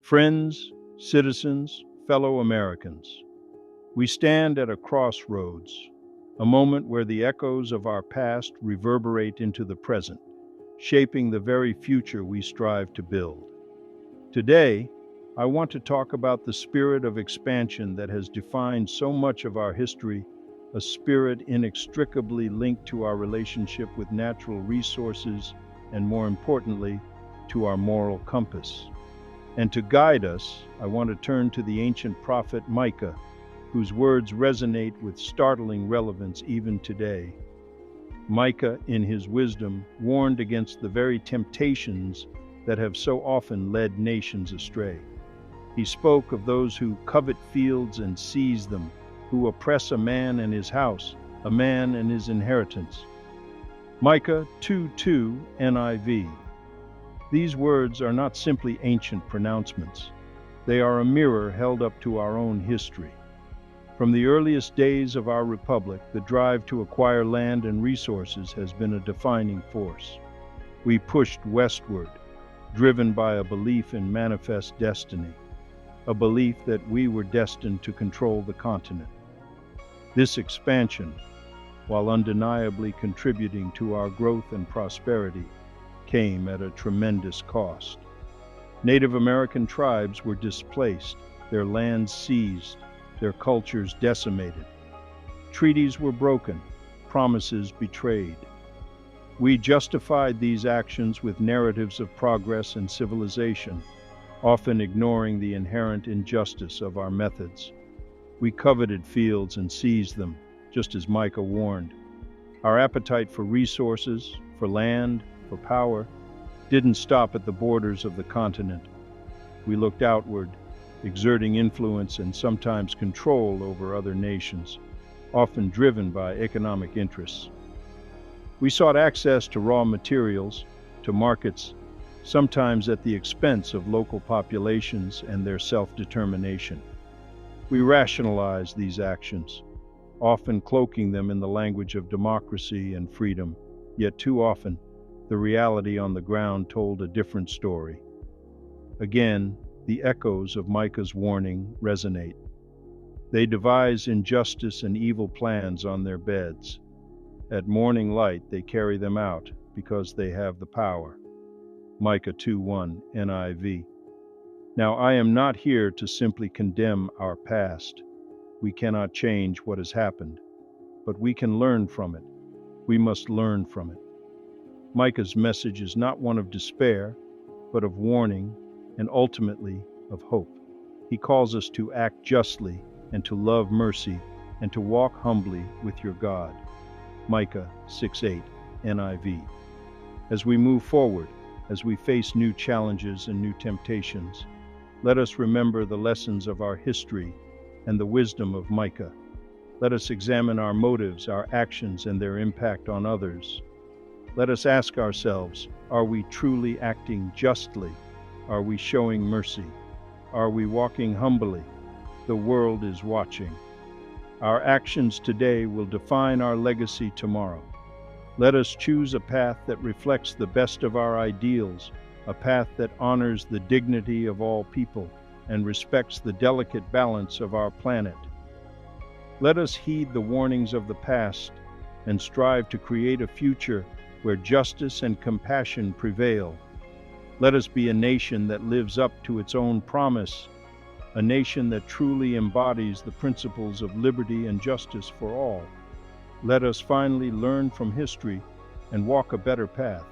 Friends, citizens, fellow Americans, we stand at a crossroads, a moment where the echoes of our past reverberate into the present, shaping the very future we strive to build. Today, I want to talk about the spirit of expansion that has defined so much of our history, a spirit inextricably linked to our relationship with natural resources and, more importantly, to our moral compass. And to guide us, I want to turn to the ancient prophet Micah, whose words resonate with startling relevance even today. Micah, in his wisdom, warned against the very temptations that have so often led nations astray. He spoke of those who covet fields and seize them, who oppress a man and his house, a man and his inheritance. Micah 2:2 NIV. These words are not simply ancient pronouncements. They are a mirror held up to our own history. From the earliest days of our republic, the drive to acquire land and resources has been a defining force. We pushed westward, driven by a belief in manifest destiny, a belief that we were destined to control the continent. This expansion, while undeniably contributing to our growth and prosperity, came at a tremendous cost. Native American tribes were displaced, their lands seized, their cultures decimated. Treaties were broken, promises betrayed. We justified these actions with narratives of progress and civilization, often ignoring the inherent injustice of our methods. We coveted fields and seized them, just as Micah warned. Our appetite for resources, for land, for power, didn't stop at the borders of the continent. We looked outward, exerting influence and sometimes control over other nations, often driven by economic interests. We sought access to raw materials, to markets, sometimes at the expense of local populations and their self-determination. We rationalized these actions, often cloaking them in the language of democracy and freedom, yet too often, the reality on the ground told a different story. Again, the echoes of Micah's warning resonate. They devise injustice and evil plans on their beds. At morning light, they carry them out because they have the power. Micah 2:1 NIV. Now, I am not here to simply condemn our past. We cannot change what has happened, but we can learn from it. We must learn from it. Micah's message is not one of despair, but of warning and ultimately of hope. He calls us to act justly and to love mercy and to walk humbly with your God. Micah 6:8 NIV. As we move forward, as we face new challenges and new temptations, let us remember the lessons of our history and the wisdom of Micah. Let us examine our motives, our actions, and their impact on others. Let us ask ourselves, are we truly acting justly? Are we showing mercy? Are we walking humbly? The world is watching. Our actions today will define our legacy tomorrow. Let us choose a path that reflects the best of our ideals, a path that honors the dignity of all people and respects the delicate balance of our planet. Let us heed the warnings of the past and strive to create a future where justice and compassion prevail. Let us be a nation that lives up to its own promise, a nation that truly embodies the principles of liberty and justice for all. Let us finally learn from history and walk a better path.